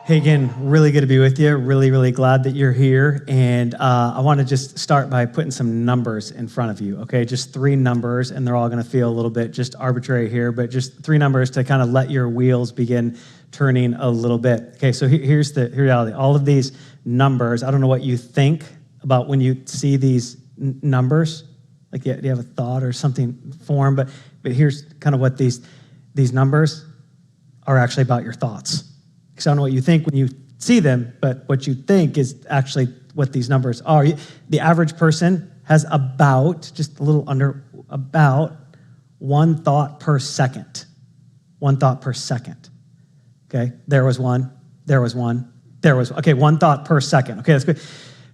Hey, again, really good to be with you. Really, really glad that you're here. And I want to just start by putting some numbers in front of you, okay? Just three numbers, and they're all going to feel a little bit just arbitrary here, but just three numbers to kind of let your wheels begin turning a little bit. Okay, so here's the reality. All of these numbers, I don't know what you think about when you see these numbers. Like, do you have a thought or something formed? But here's kind of what these numbers are actually about your thoughts. Because I don't know what you think when you see them, but what you think is actually what these numbers are. The average person has about, just a little under, about one thought per second. One thought per second. Okay, there was one, there was one, there was, okay, one thought per second. Okay, that's good.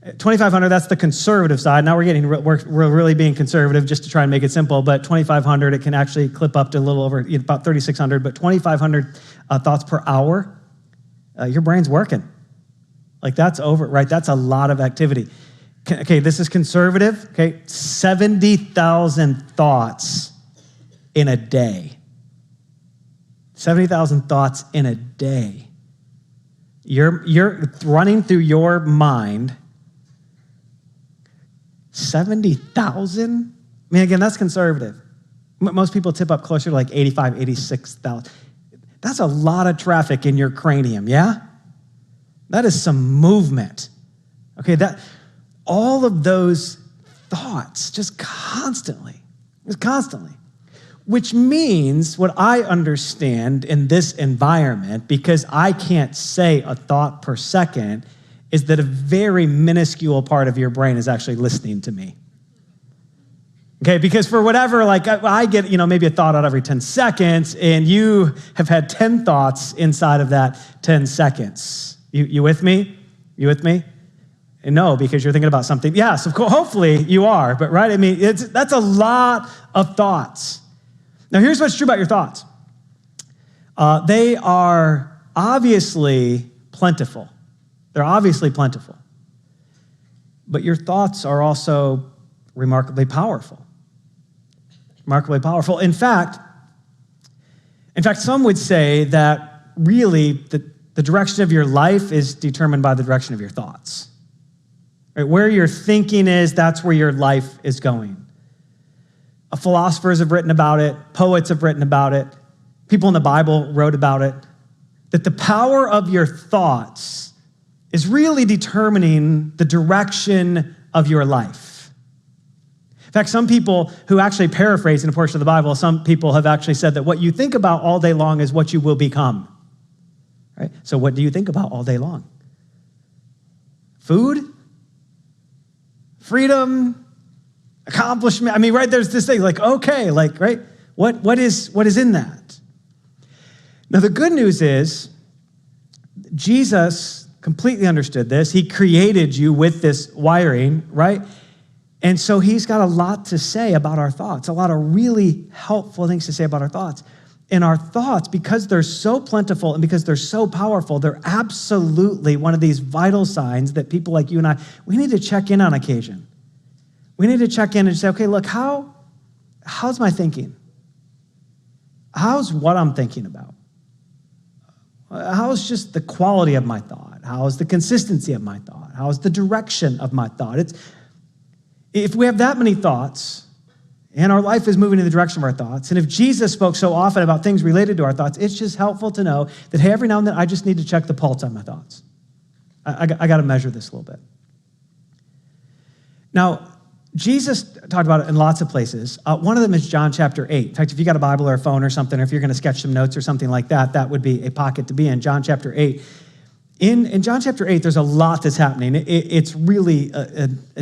2,500, that's the conservative side. Now we're really being conservative just to try and make it simple, but 2,500, it can actually clip up to a little over, about 3,600, but 2,500 thoughts per hour. Your brain's working. Like that's over, right? That's a lot of activity. Okay, this is conservative. Okay, 70,000 thoughts in a day. 70,000 thoughts in a day. You're running through your mind 70,000? I mean, again, that's conservative. Most people tip up closer to like 85, 86,000. That's a lot of traffic in your cranium, yeah? That is some movement. Okay, all of those thoughts just constantly, which means what I understand in this environment, because I can't say a thought per second, is that a very minuscule part of your brain is actually listening to me. Okay, because for whatever, like I get, maybe a thought out every 10 seconds, and you have had 10 thoughts inside of that 10 seconds. You with me? You with me? And no, because you're thinking about something. Yes, of course, hopefully you are, but right? I mean, that's a lot of thoughts. Now, here's what's true about your thoughts. They are obviously plentiful. They're obviously plentiful. But your thoughts are also remarkably powerful. Remarkably powerful. In fact, some would say that really the direction of your life is determined by the direction of your thoughts. Right? Where your thinking is, that's where your life is going. Philosophers have written about it. Poets have written about it. People in the Bible wrote about it. That the power of your thoughts is really determining the direction of your life. In fact, some people who actually paraphrase in a portion of the Bible, some people have actually said that what you think about all day long is what you will become. Right? So what do you think about all day long? Food? Freedom? Accomplishment? I mean, right, there's this thing like, okay, like, right? What is in that? Now, the good news is Jesus completely understood this. He created you with this wiring, right? And so he's got a lot to say about our thoughts, a lot of really helpful things to say about our thoughts. And our thoughts, because they're so plentiful and because they're so powerful, they're absolutely one of these vital signs that people like you and I, we need to check in on occasion. We need to check in and say, okay, look, how's my thinking? How's what I'm thinking about? How's just the quality of my thought? How's the consistency of my thought? How's the direction of my thought? If we have that many thoughts and our life is moving in the direction of our thoughts, and if Jesus spoke so often about things related to our thoughts, it's just helpful to know that, hey, every now and then I just need to check the pulse on my thoughts. I got to measure this a little bit. Now, Jesus talked about it in lots of places. One of them is John chapter 8. In fact, if you got a Bible or a phone or something, or if you're going to sketch some notes or something like that, that would be a pocket to be in, John chapter 8. In John chapter 8, there's a lot that's happening. It's really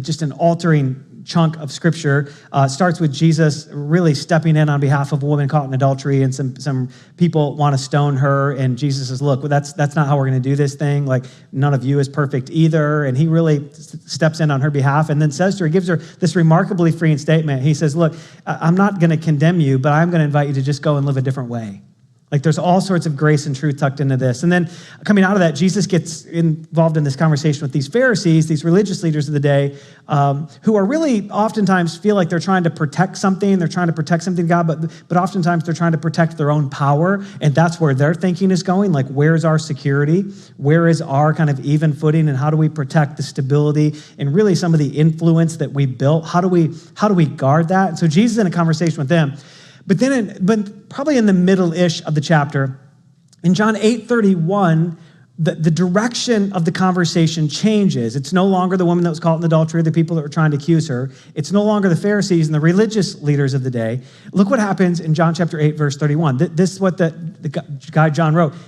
just an altering chunk of Scripture. Starts with Jesus really stepping in on behalf of a woman caught in adultery, and some people want to stone her, and Jesus says, look, that's not how we're going to do this thing. Like, none of you is perfect either. And he really steps in on her behalf and then says to her, gives her this remarkably freeing statement. He says, look, I'm not going to condemn you, but I'm going to invite you to just go and live a different way. Like there's all sorts of grace and truth tucked into this. And then coming out of that, Jesus gets involved in this conversation with these Pharisees, these religious leaders of the day, who are really oftentimes feel like they're trying to protect something. They're trying to protect something, God, but oftentimes they're trying to protect their own power. And that's where their thinking is going. Like, where's our security? Where is our kind of even footing? And how do we protect the stability and really some of the influence that we built? How do we guard that? And so Jesus is in a conversation with them. But then, probably in the middle-ish of the chapter, in John 8:31, the direction of the conversation changes. It's no longer the woman that was caught in adultery, the people that were trying to accuse her. It's no longer the Pharisees and the religious leaders of the day. Look what happens in John chapter 8, verse 31. This is what the guy John wrote. He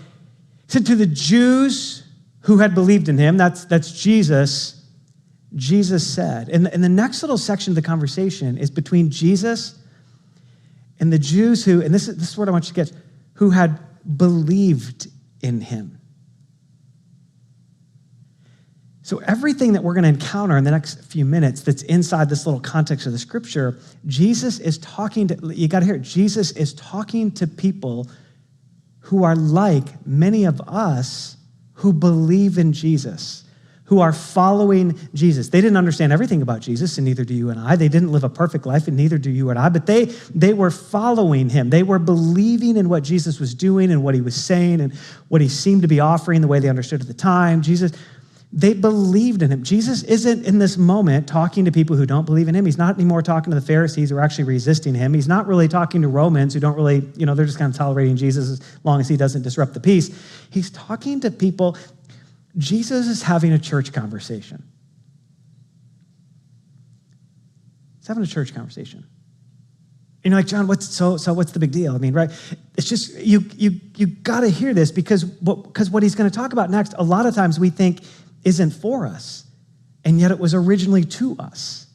said, to the Jews who had believed in him, that's Jesus, Jesus said. And the next little section of the conversation is between Jesus and the Jews who, and this is what I want you to get, who had believed in him. So everything that we're going to encounter in the next few minutes that's inside this little context of the scripture, Jesus is talking to, you got to hear it, Jesus is talking to people who are like many of us who believe in Jesus, who are following Jesus. They didn't understand everything about Jesus, and neither do you and I. They didn't live a perfect life, and neither do you and I, but they were following him. They were believing in what Jesus was doing and what he was saying and what he seemed to be offering, the way they understood at the time. They believed in him. Jesus isn't in this moment talking to people who don't believe in him. He's not anymore talking to the Pharisees who are actually resisting him. He's not really talking to Romans who don't really, they're just kind of tolerating Jesus as long as he doesn't disrupt the peace. He's talking to people. Jesus is having a church conversation. He's having a church conversation. And you're like, John, what's the big deal? I mean, right? It's just, you got to hear this because what he's going to talk about next, a lot of times we think isn't for us, and yet it was originally to us.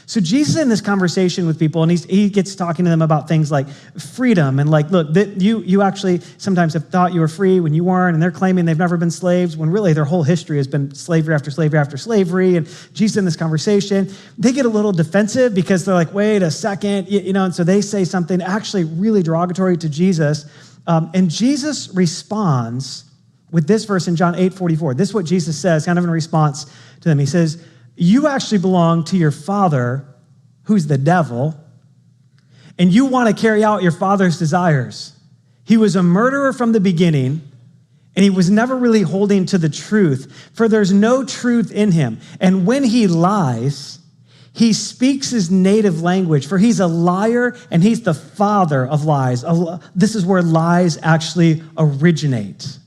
So Jesus is in this conversation with people, and he gets talking to them about things like freedom and like, look, you actually sometimes have thought you were free when you weren't, and they're claiming they've never been slaves when really their whole history has been slavery after slavery after slavery. And Jesus in this conversation, they get a little defensive because they're like, wait a second, and so they say something actually really derogatory to Jesus. And Jesus responds with this verse in John 8:44. This is what Jesus says, kind of in response to them. He says, you actually belong to your father, who's the devil, and you want to carry out your father's desires. He was a murderer from the beginning, and he was never really holding to the truth, for there's no truth in him. And when he lies, he speaks his native language, for he's a liar, and he's the father of lies. This is where lies actually originate.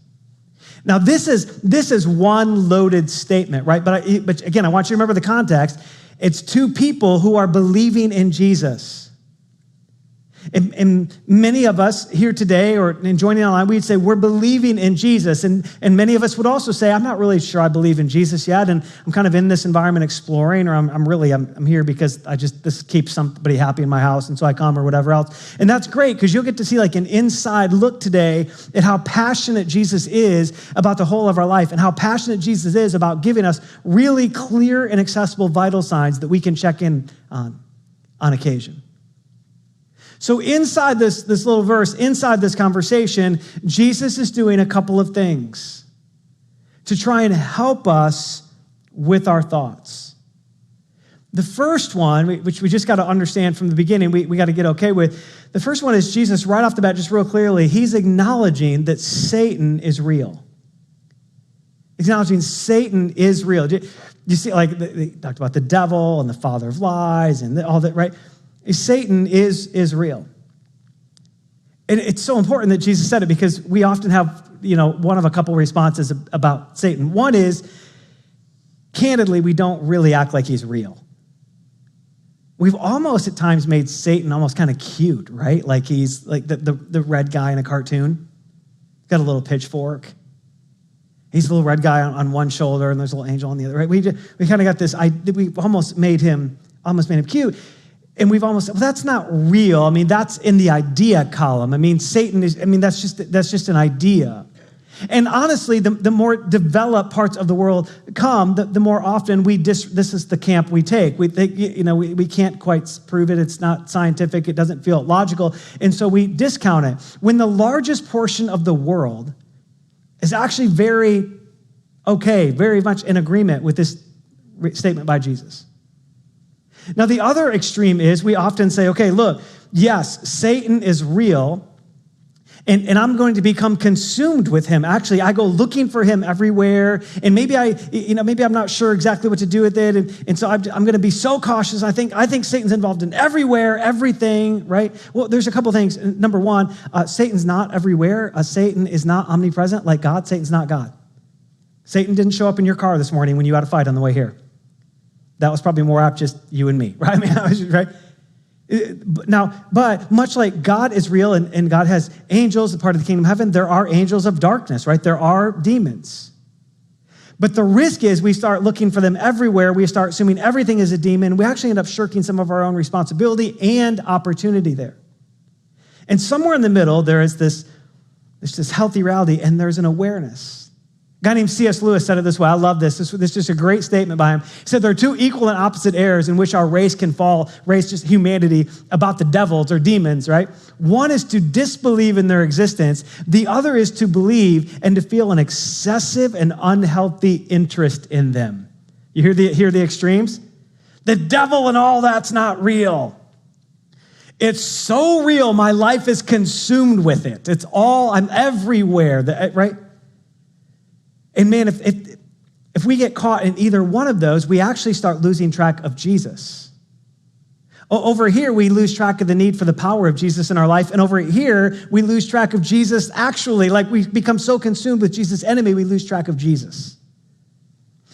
Now, this is one loaded statement, right? But again, I want you to remember the context. It's two people who are believing in Jesus. And many of us here today or joining online, we'd say we're believing in Jesus. And many of us would also say, I'm not really sure I believe in Jesus yet. And I'm kind of in this environment exploring, or I'm here because this keeps somebody happy in my house. And so I come or whatever else. And that's great because you'll get to see like an inside look today at how passionate Jesus is about the whole of our life and how passionate Jesus is about giving us really clear and accessible vital signs that we can check in on occasion. So inside this little verse, inside this conversation, Jesus is doing a couple of things to try and help us with our thoughts. The first one, which we just got to understand from the beginning, we got to get okay with. The first one is Jesus, right off the bat, just real clearly, he's acknowledging that Satan is real. He's acknowledging Satan is real. You see, like, they talked about the devil and the father of lies and all that, right? Satan is real. And it's so important that Jesus said it because we often have, one of a couple responses about Satan. One is, candidly, we don't really act like he's real. We've almost at times made Satan almost kind of cute, right? Like he's like the red guy in a cartoon. He's got a little pitchfork. He's a little red guy on one shoulder and there's a little angel on the other, right? We kind of got this, we almost made him cute. And we've almost said, well, that's not real. I mean, that's in the idea column. I mean, Satan is, that's just an idea. And honestly, the more developed parts of the world come, the more often this is the camp we take. We think, we can't quite prove it. It's not scientific. It doesn't feel logical. And so we discount it. When the largest portion of the world is actually very much in agreement with this statement by Jesus. Now, the other extreme is we often say, okay, look, yes, Satan is real, and I'm going to become consumed with him. Actually, I go looking for him everywhere, and maybe I'm not sure exactly what to do with it, and so I'm going to be so cautious. I think Satan's involved in everything, right? Well, there's a couple things. Number one, Satan's not everywhere. Satan is not omnipresent like God. Satan's not God. Satan didn't show up in your car this morning when you had a fight on the way here. That was probably more apt just you and me, right? Right? Now, but much like God is real and God has angels, a part of the kingdom of heaven, there are angels of darkness, right? There are demons. But the risk is we start looking for them everywhere. We start assuming everything is a demon. We actually end up shirking some of our own responsibility and opportunity there. And somewhere in the middle, there's this healthy reality, and there's an awareness. A guy named C.S. Lewis said it this way. I love this. This is just a great statement by him. He said, there are two equal and opposite errors in which our race can fall, just humanity, about the devils or demons, right? One is to disbelieve in their existence. The other is to believe and to feel an excessive and unhealthy interest in them. You hear the extremes? The devil and all that's not real. It's so real, my life is consumed with it. I'm everywhere, right? And man, if we get caught in either one of those, we actually start losing track of Jesus. Over here, we lose track of the need for the power of Jesus in our life. And over here, we lose track of Jesus actually. Like we become so consumed with Jesus' enemy, we lose track of Jesus.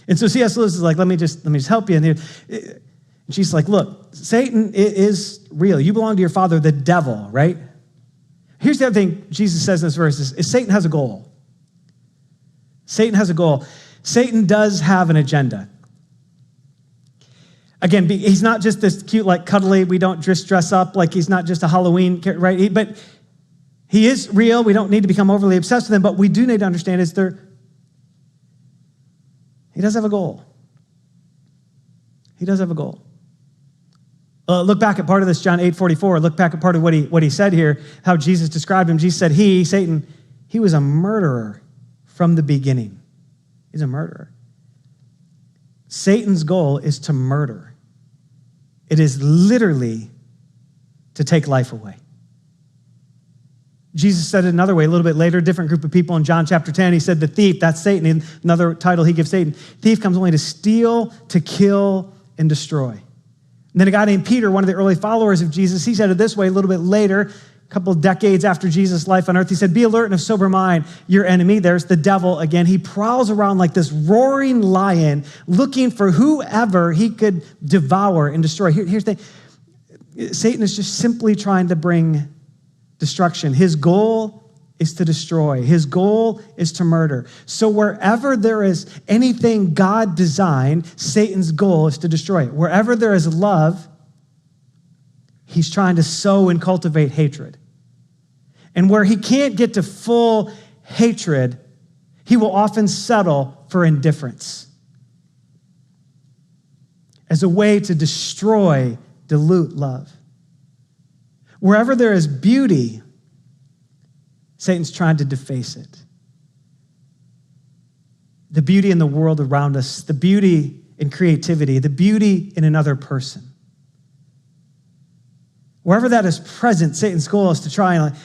And so C.S. Lewis is like, let me just help you. And she's like, look, Satan is real. You belong to your father, the devil, right? Here's the other thing Jesus says in this verse is Satan has a goal. Satan has a goal. Satan does have an agenda. Again, he's not just this cute, like cuddly, we don't just dress up, like he's not just a Halloween, right? But he is real. We don't need to become overly obsessed with him, but we do need to understand he does have a goal. He does have a goal. Look back at part of this, John 8:44. Look back at part of what he said here, how Jesus described him. Jesus said, Satan, he was a murderer from the beginning. He's a murderer. Satan's goal is to murder. It is literally to take life away. Jesus said it another way a little bit later, different group of people in John chapter 10. He said the thief, that's Satan, another title he gives Satan. Thief comes only to steal, to kill, and destroy. And then a guy named Peter, one of the early followers of Jesus, he said it this way a little bit later, a couple of decades after Jesus' life on earth. He said, be alert and of sober mind. Your enemy, there's the devil again. He prowls around like this roaring lion looking for whoever he could devour and destroy. Here's the thing. Satan is just simply trying to bring destruction. His goal is to destroy. His goal is to murder. So wherever there is anything God designed, Satan's goal is to destroy it. Wherever there is love, he's trying to sow and cultivate hatred. And where he can't get to full hatred, he will often settle for indifference as a way to destroy, dilute love. Wherever there is beauty, Satan's trying to deface it. The beauty in the world around us, the beauty in creativity, the beauty in another person. Wherever that is present, Satan's goal is to try and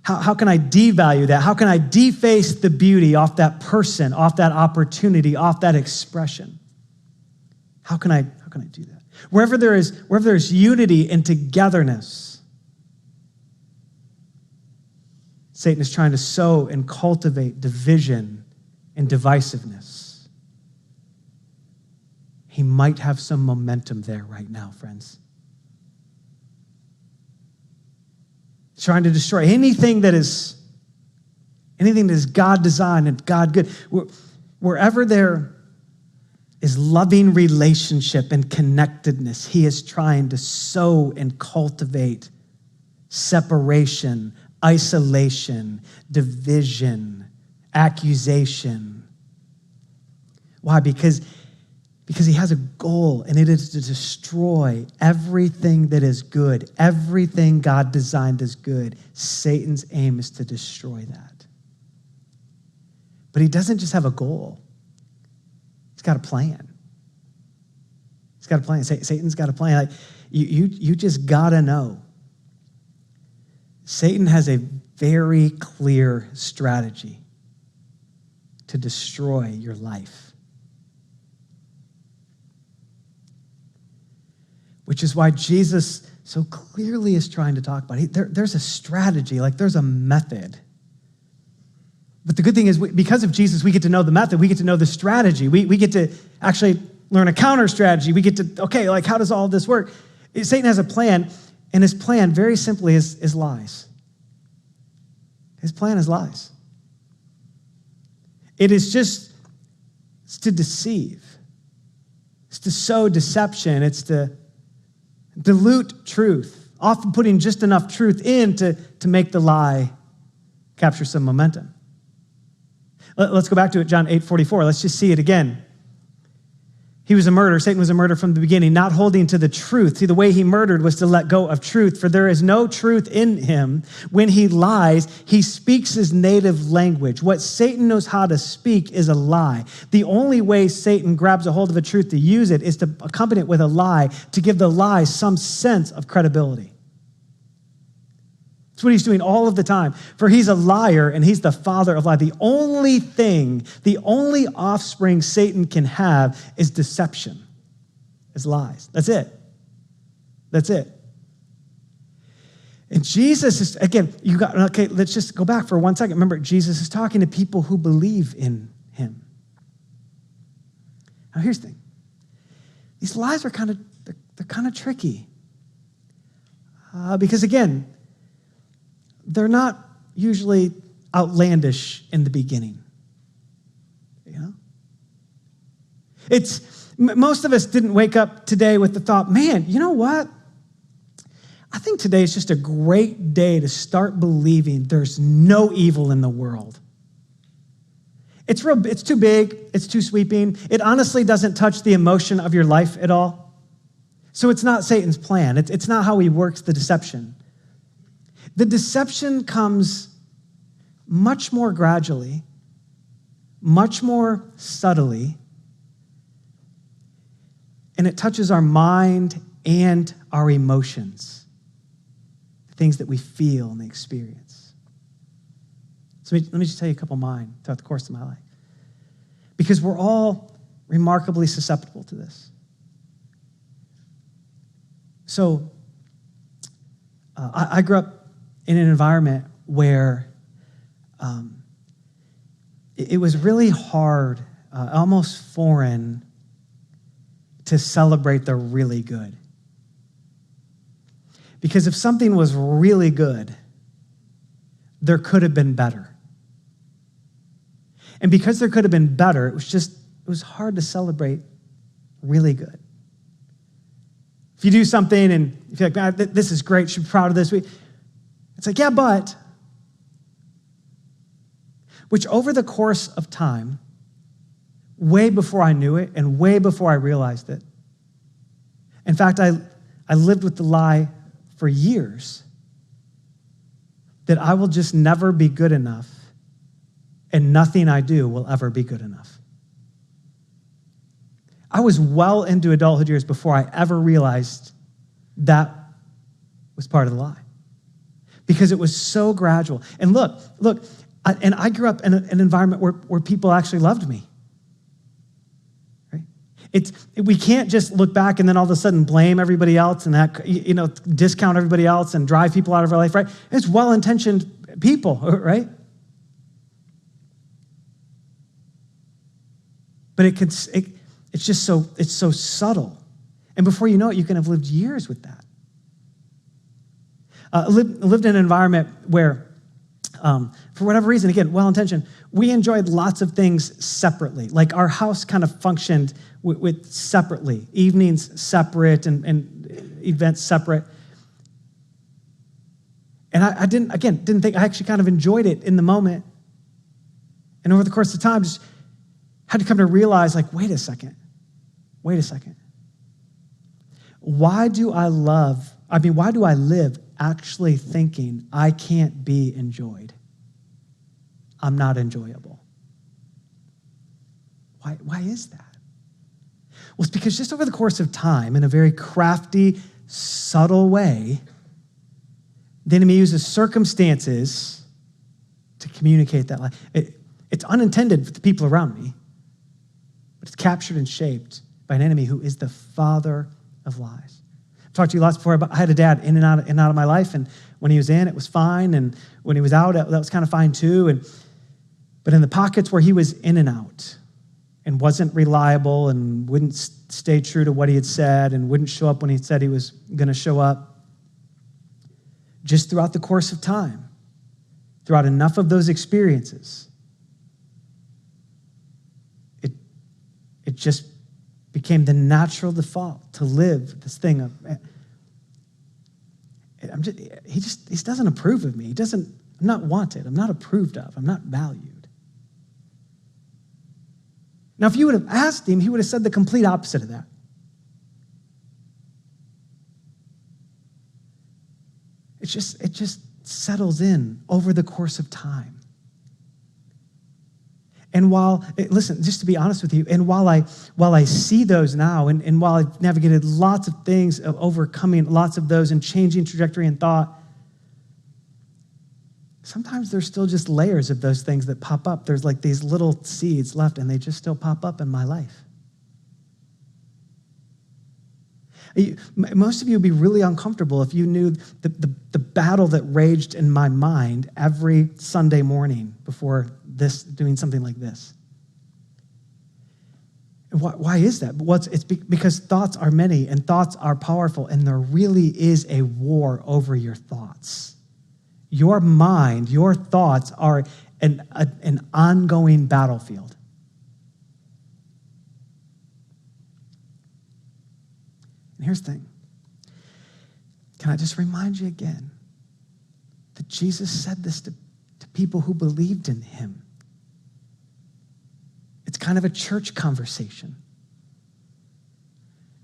how can I devalue that? How can I deface the beauty off that person, off that opportunity, off that expression? How can I do that? Wherever there is unity and togetherness, Satan is trying to sow and cultivate division and divisiveness. He might have some momentum there right now, friends. Trying to destroy anything that is God designed and God good. Wherever there is loving relationship and connectedness, he is trying to sow and cultivate separation, isolation, division, accusation. Why? Because he has a goal, and it is to destroy everything that is good. Everything God designed as good. Satan's aim is to destroy that. But he doesn't just have a goal. He's got a plan. He's got a plan. Satan's got a plan. Like, you just got to know. Satan has a very clear strategy to destroy your life. Which is why Jesus so clearly is trying to talk about it. There's a strategy, like there's a method. But the good thing is, because of Jesus, we get to know the method. We get to know the strategy. We get to actually learn a counter strategy. We get to, okay, like how does all this work? Satan has a plan, and his plan, very simply, is lies. His plan is lies. It's to deceive. It's to sow deception. It's to dilute truth, often putting just enough truth in to make the lie capture some momentum. Let's go back to it, John 8:44. Let's just see it again. He was a murderer. Satan was a murderer from the beginning, not holding to the truth. See, the way he murdered was to let go of truth, for there is no truth in him. When he lies, he speaks his native language. What Satan knows how to speak is a lie. The only way Satan grabs a hold of a truth to use it is to accompany it with a lie, to give the lie some sense of credibility. That's what he's doing all of the time. For he's a liar, and he's the father of lie. The only offspring Satan can have is deception, is lies. That's it. That's it. And Jesus is, again, let's just go back for 1 second. Remember, Jesus is talking to people who believe in him. Now, here's the thing. These lies are kind of tricky. Because, again, they're not usually outlandish in the beginning. You know? Most of us didn't wake up today with the thought, man, you know what? I think today is just a great day to start believing there's no evil in the world. It's too big, it's too sweeping. It honestly doesn't touch the emotion of your life at all. So it's not Satan's plan. It's not how he works the deception. The deception comes much more gradually, much more subtly, and it touches our mind and our emotions, the things that we feel and experience. So let me just tell you a couple of mine throughout the course of my life. Because we're all remarkably susceptible to this. So I grew up in an environment where it was really hard, almost foreign, to celebrate the really good. Because if something was really good, there could have been better. And because there could have been better, it was hard to celebrate really good. If you do something and you feel like, man, this is great, you should be proud of this. It's like, yeah, but. Which over the course of time, way before I knew it and way before I realized it, in fact, I lived with the lie for years that I will just never be good enough and nothing I do will ever be good enough. I was well into adulthood years before I ever realized that was part of the lie. Because it was so gradual. And look, I grew up in an environment where people actually loved me. Right? We can't just look back and then all of a sudden blame everybody else and discount everybody else and drive people out of our life, right? It's well-intentioned people, right? But it's so subtle. And before you know it, you can have lived years with that. Lived in an environment where, for whatever reason, again, well-intentioned, we enjoyed lots of things separately. Like our house kind of functioned with separately, evenings separate and events separate. And I didn't think, I actually kind of enjoyed it in the moment. And over the course of time, just had to come to realize, like, wait a second. Why do I live actually thinking I can't be enjoyed? I'm not enjoyable. Why is that? Well, it's because just over the course of time, in a very crafty, subtle way, the enemy uses circumstances to communicate that lie. It's unintended for the people around me, but it's captured and shaped by an enemy who is the father of lies. I've talked to you lots before about I had a dad in and out of my life, and when he was in, it was fine, and when he was out, that was kind of fine too. But in the pockets where he was in and out and wasn't reliable and wouldn't stay true to what he had said and wouldn't show up when he said he was going to show up, just throughout the course of time, throughout enough of those experiences, it just became the natural default to live this thing of, he doesn't approve of me. I'm not wanted. I'm not approved of. I'm not valued. Now, if you would have asked him, he would have said the complete opposite of that. It just settles in over the course of time. And listen, just to be honest with you, and while I see those now, and while I've navigated lots of things of overcoming lots of those and changing trajectory and thought, sometimes there's still just layers of those things that pop up. There's like these little seeds left, and they just still pop up in my life. Most of you would be really uncomfortable if you knew the battle that raged in my mind every Sunday morning before doing something like this. Why is that? It's because thoughts are many and thoughts are powerful, and there really is a war over your thoughts. Your mind, your thoughts are an ongoing battlefield. And here's the thing. Can I just remind you again that Jesus said this to people who believed in him? It's kind of a church conversation.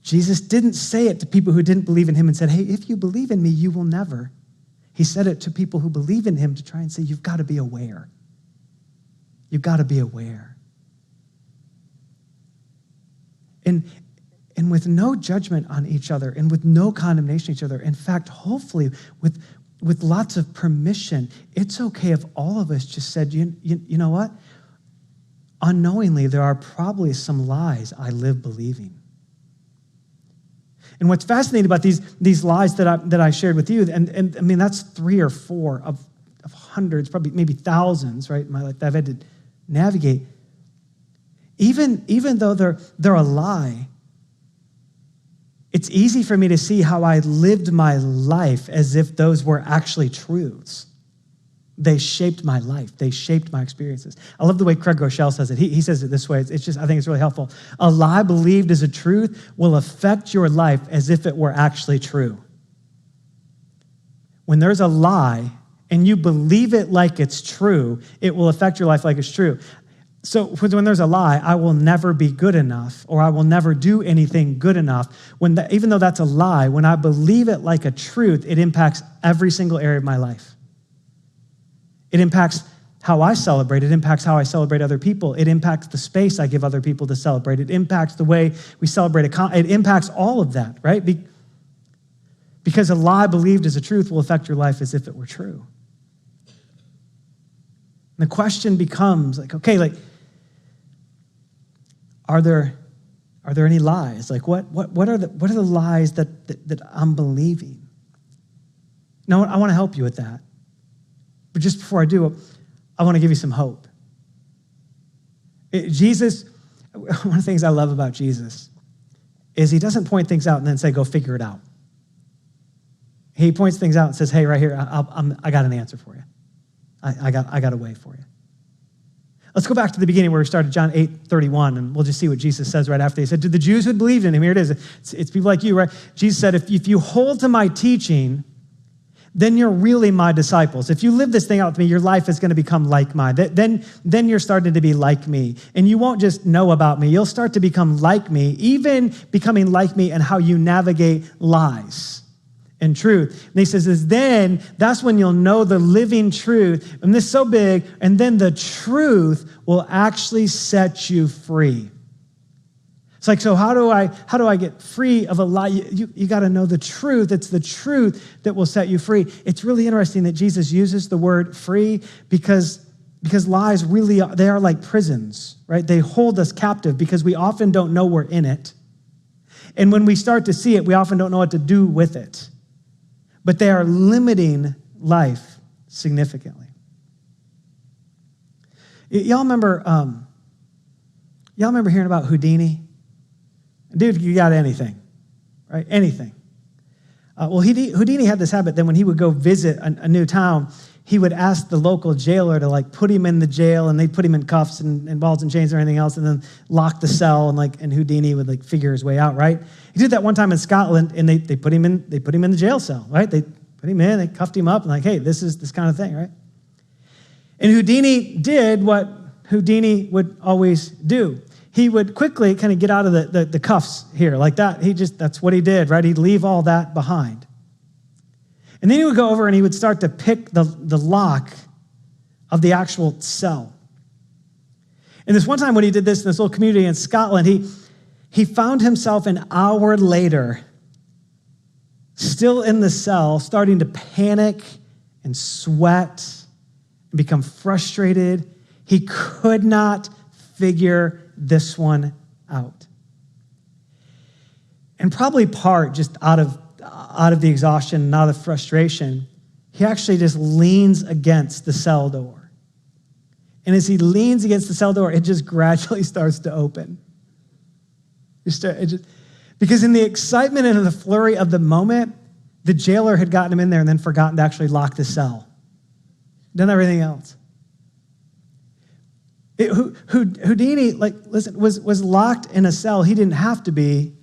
Jesus didn't say it to people who didn't believe in him and said, hey, if you believe in me, you will never. He said it to people who believe in him to try and say, you've got to be aware. You've got to be aware. And with no judgment on each other and with no condemnation of each other, in fact, hopefully with lots of permission, it's okay if all of us just said, you know what? Unknowingly, there are probably some lies I live believing. And what's fascinating about these lies that I shared with you, and I mean, that's 3 or 4 of hundreds, probably maybe thousands, right, in my life that I've had to navigate. Even though they're a lie, it's easy for me to see how I lived my life as if those were actually truths. They shaped my life. They shaped my experiences. I love the way Craig Groeschel says it. He says it this way. It's just, I think it's really helpful. A lie believed as a truth will affect your life as if it were actually true. When there's a lie and you believe it like it's true, it will affect your life like it's true. So when there's a lie, I will never be good enough, or I will never do anything good enough. Even though that's a lie, when I believe it like a truth, it impacts every single area of my life. It impacts how I celebrate. It impacts how I celebrate other people. It impacts the space I give other people to celebrate. It impacts the way we celebrate. It impacts all of that, right? Because a lie believed as a truth will affect your life as if it were true. And the question becomes like, okay, like, are there any lies? Like, what are the lies that I'm believing? Now, I want to help you with that. But just before I do, I want to give you some hope. Jesus, one of the things I love about Jesus is he doesn't point things out and then say, go figure it out. He points things out and says, hey, right here, I got an answer for you. I got a way for you. Let's go back to the beginning where we started, John 8:31, and we'll just see what Jesus says right after. He said, to the Jews who believed in him, here it is. It's people like you, right? Jesus said, if you hold to my teaching, then you're really my disciples. If you live this thing out with me, your life is going to become like mine. Then you're starting to be like me. And you won't just know about me. You'll start to become like me, even becoming like me in how you navigate lies and truth. And he says, then that's when you'll know the living truth. And this is so big. And then the truth will actually set you free. It's like, so how do I get free of a lie? You got to know the truth. It's the truth that will set you free. It's really interesting that Jesus uses the word free because lies really they are like prisons, right? They hold us captive because we often don't know we're in it. And when we start to see it, we often don't know what to do with it. But they are limiting life significantly. Y'all remember hearing about Houdini? Dude, you got anything, right? Anything. Houdini had this habit that when he would go visit a new town, he would ask the local jailer to put him in the jail, and they'd put him in cuffs and balls and chains or anything else, and then lock the cell, and Houdini would figure his way out, right? He did that one time in Scotland, and they put him in the jail cell, right? They put him in, they cuffed him up, and hey, this is this kind of thing, right? And Houdini did what Houdini would always do. He would quickly kind of get out of the cuffs here like that. That's what he did, right? He'd leave all that behind. And then he would go over and he would start to pick the lock of the actual cell. And this one time when he did this in this little community in Scotland, he found himself an hour later, still in the cell, starting to panic and sweat and become frustrated. He could not figure this one out. And probably part just out of the exhaustion and out of frustration, he actually just leans against the cell door. And as he leans against the cell door, it just gradually starts to open. Because in the excitement and in the flurry of the moment, the jailer had gotten him in there and then forgotten to actually lock the cell. Done everything else. Houdini, was locked in a cell he didn't have to be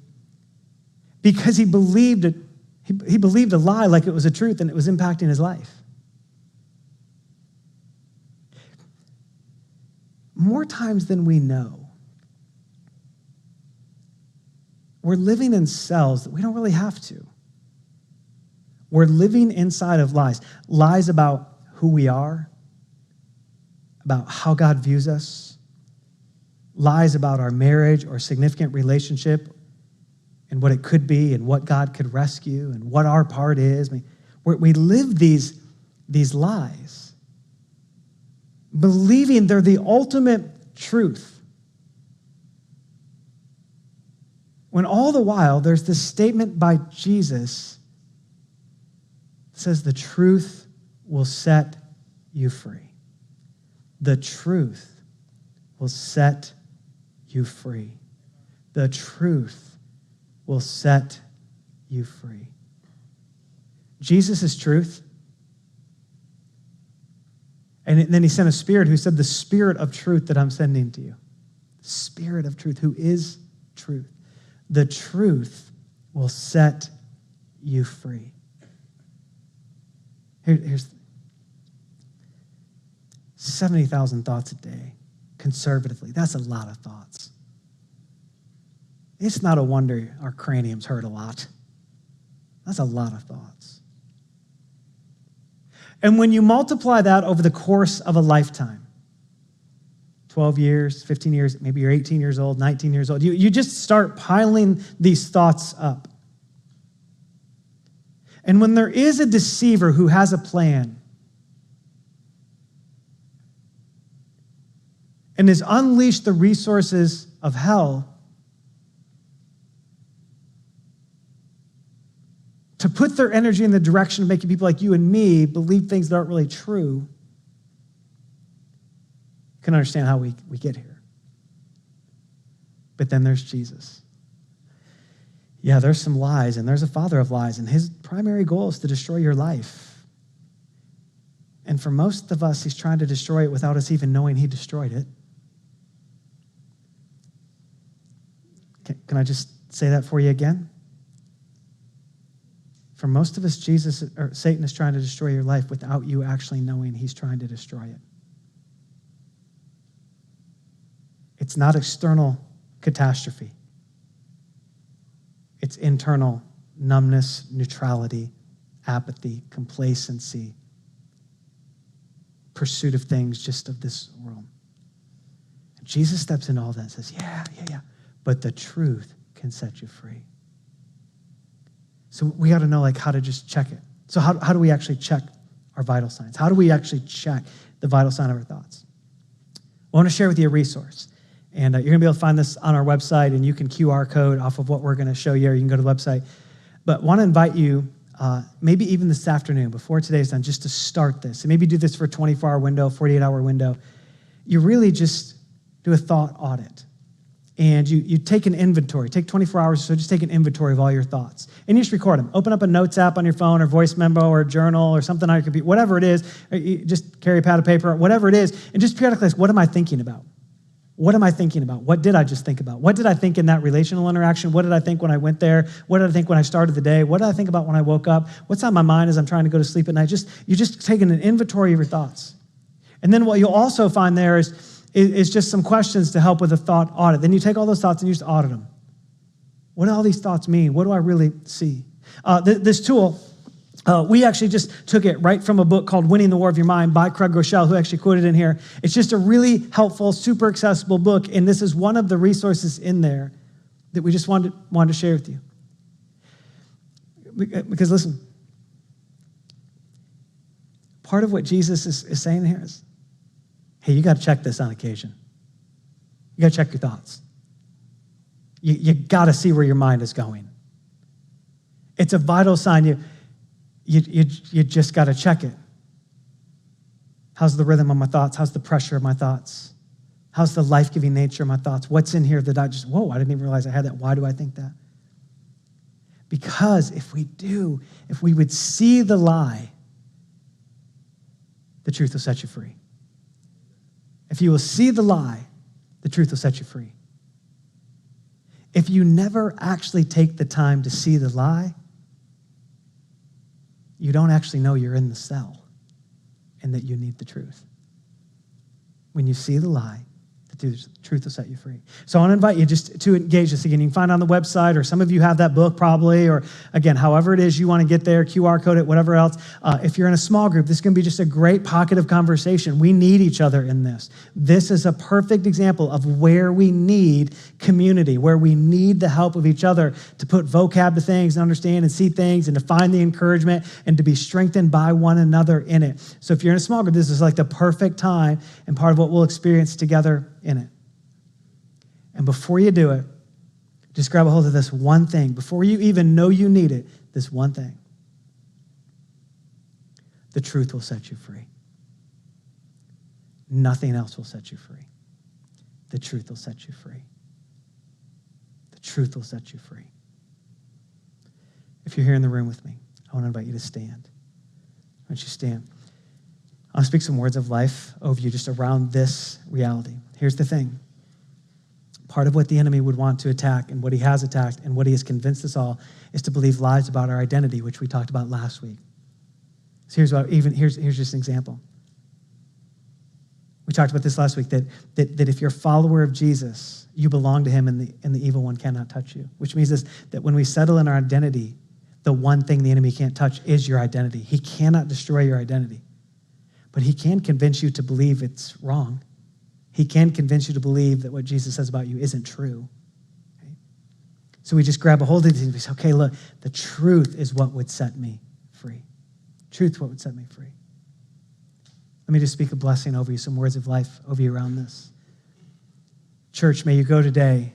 because he believed it. He believed a lie like it was a truth and it was impacting his life. More times than we know, we're living in cells that we don't really have to. We're living inside of lies. Lies about who we are, about how God views us, lies about our marriage or significant relationship and what it could be and what God could rescue and what our part is. We live these lies, believing they're the ultimate truth. When all the while, there's this statement by Jesus that says the truth will set you free. The truth will set you free. The truth will set you free. Jesus is truth. And then he sent a spirit who said, the spirit of truth that I'm sending to you. The spirit of truth, who is truth. The truth will set you free. Here's 70,000 thoughts a day, conservatively. That's a lot of thoughts. It's not a wonder our craniums hurt a lot. That's a lot of thoughts. And when you multiply that over the course of a lifetime, 12 years, 15 years, maybe you're 18 years old, 19 years old, you just start piling these thoughts up. And when there is a deceiver who has a plan and has unleashed the resources of hell to put their energy in the direction of making people like you and me believe things that aren't really true, you can understand how we get here. But then there's Jesus. Yeah, there's some lies, and there's a father of lies, and his primary goal is to destroy your life. And for most of us, he's trying to destroy it without us even knowing he destroyed it. Can I just say that for you again? For most of us, Satan is trying to destroy your life without you actually knowing he's trying to destroy it. It's not external catastrophe. It's internal numbness, neutrality, apathy, complacency, pursuit of things just of this world. And Jesus steps into all that and says, yeah, but the truth can set you free. So we got to know how to just check it. So how do we actually check our vital signs? How do we actually check the vital sign of our thoughts? I want to share with you a resource. And you're going to be able to find this on our website, and you can QR code off of what we're going to show you, or you can go to the website. But I want to invite you, maybe even this afternoon, before today's done, just to start this. And maybe do this for a 24-hour window, 48-hour window. You really just do a thought audit. And you take an inventory. Take 24 hours, so just take an inventory of all your thoughts. And you just record them. Open up a notes app on your phone, or voice memo, or a journal, or something on your computer, whatever it is. You just carry a pad of paper, whatever it is, and just periodically ask, what am I thinking about? What am I thinking about? What did I just think about? What did I think in that relational interaction? What did I think when I went there? What did I think when I started the day? What did I think about when I woke up? What's on my mind as I'm trying to go to sleep at night? You're just taking an inventory of your thoughts. And then what you'll also find there is just some questions to help with a thought audit. Then you take all those thoughts and you just audit them. What do all these thoughts mean? What do I really see? This tool, we actually just took it right from a book called Winning the War of Your Mind by Craig Groeschel, who actually quoted in here. It's just a really helpful, super accessible book, and this is one of the resources in there that we just wanted to share with you. Because listen, part of what Jesus is saying here is, hey, you got to check this on occasion. You got to check your thoughts. You got to see where your mind is going. It's a vital sign. You just got to check it. How's the rhythm of my thoughts? How's the pressure of my thoughts? How's the life-giving nature of my thoughts? What's in here that I didn't even realize I had that. Why do I think that? Because if we would see the lie, the truth will set you free. If you will see the lie, the truth will set you free. If you never actually take the time to see the lie, you don't actually know you're in the cell and that you need the truth. When you see the lie, the truth will set you free. So I want to invite you just to engage this again. You can find it on the website, or some of you have that book probably, or again, however it is you want to get there, QR code it, whatever else. If you're in a small group, this is going to be just a great pocket of conversation. We need each other in this. This is a perfect example of where we need community, where we need the help of each other to put vocab to things and understand and see things and to find the encouragement and to be strengthened by one another in it. So if you're in a small group, this is like the perfect time and part of what we'll experience together in it. And before you do it, just grab a hold of this one thing. Before you even know you need it, this one thing. The truth will set you free. Nothing else will set you free. The truth will set you free. The truth will set you free. If you're here in the room with me, I want to invite you to stand. Why don't you stand? I'll speak some words of life over you just around this reality. Here's the thing. Part of what the enemy would want to attack and what he has attacked and what he has convinced us all is to believe lies about our identity, which we talked about last week. So here's just an example. We talked about this last week, that if you're a follower of Jesus, you belong to him and the evil one cannot touch you, which means that when we settle in our identity, the one thing the enemy can't touch is your identity. He cannot destroy your identity, but he can convince you to believe it's wrong. He can convince you to believe that what Jesus says about you isn't true. Okay? So we just grab a hold of these and we say, okay, look, the truth is what would set me free. Truth is what would set me free. Let me just speak a blessing over you, some words of life over you around this. Church, may you go today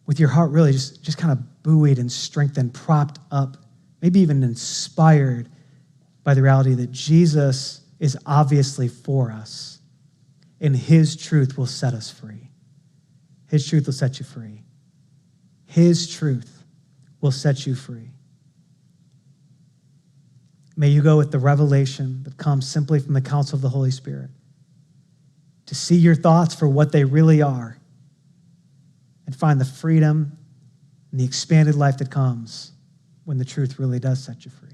with your heart really just kind of buoyed and strengthened, propped up, maybe even inspired by the reality that Jesus is obviously for us. And his truth will set us free. His truth will set you free. His truth will set you free. May you go with the revelation that comes simply from the counsel of the Holy Spirit to see your thoughts for what they really are and find the freedom and the expanded life that comes when the truth really does set you free.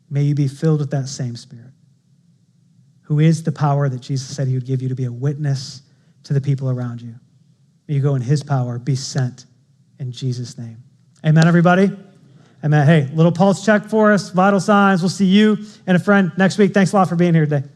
May you be filled with that same Spirit, who is the power that Jesus said he would give you to be a witness to the people around you. May you go in his power, be sent in Jesus' name. Amen, everybody? Amen. Hey, little pulse check for us, vital signs. We'll see you and a friend next week. Thanks a lot for being here today.